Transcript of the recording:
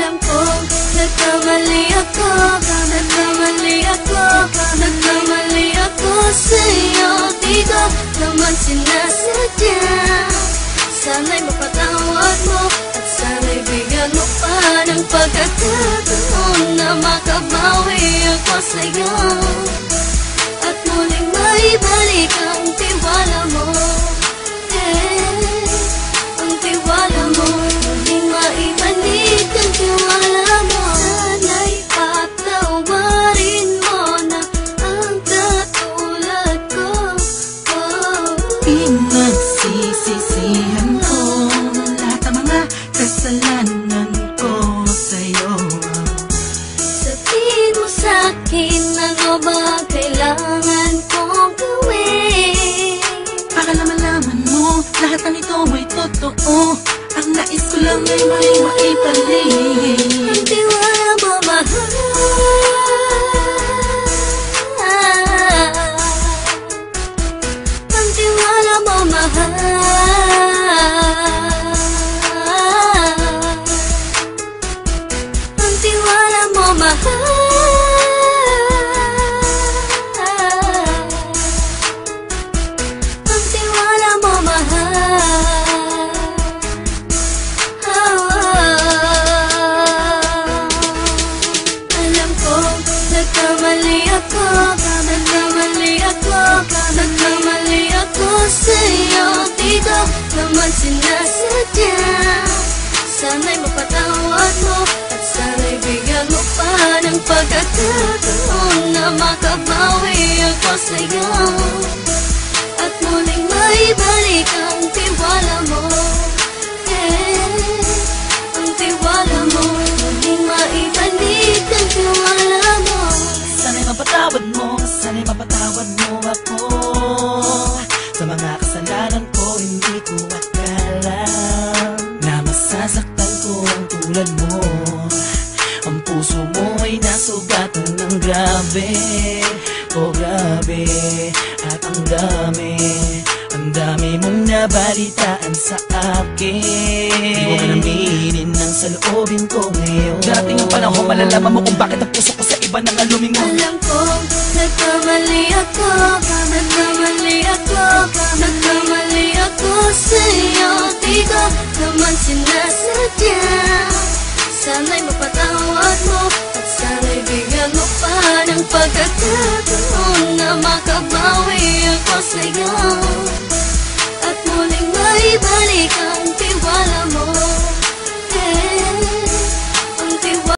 Alam kong nagkamali ako, nagkamali ako, nagkamali ako sa'yo. Di ko naman sinasadya. Sana'y mapatawad mo at sana'y bigyan mo pa ng pagkakataon na makabawi ako sa'yo at muling maibalik ang tiwala mo. Ang tiwala mo, muling maibalik ang tiwala mo. Sana'y patawarin mo na ang katulad ko. Pinagsisisihan ko lahat ng mga kasalanan ko sa'yo. Sabihin mo sa'kin ano ba kailangan kong gawin Para malaman mo lahat ng ito ay totoo. Ang nais ko lang ay maibalik ang tiwala mo, mahal. Ang tiwala mo, mahal. Ang tiwala mo, mahal. Ang tiwala mo, mahal. Alam ko, nagkamali ako, nagkamali ako, nagkamali ako sa'yo. Di ko naman sinasadya. Sana'y mapatawad mo at sana'y bigyan mo pa ng pagkakataon na makabawi ako sa'yo at muling maibalik ang tiwala mo. Ang tiwala mo, muling maibalik ang tiwala mo. Sana'y mapatawad mo, sana'y mapatawad mo ako sa mga kasalanan ko. Hindi ko akala na masasaktan ko ang tulad mo. Ang puso mo ay nasugatan ng grabe, oh grabe. At ang dami mong nabalitaan sa akin. Di ko kanaminin ng saloobin ko ngayon. Darating ang panahon, malalaman mo kung bakit ang puso ko sa iba nang alumingon. Alam kong nagkamali ako, nagkamali ako, nagkamali ako sa'yo. Di ko naman sinasadya. Sana'y mapatawad mo at sana'y bigyan mo pa ng pagkakataon na makabawi ako sa'yo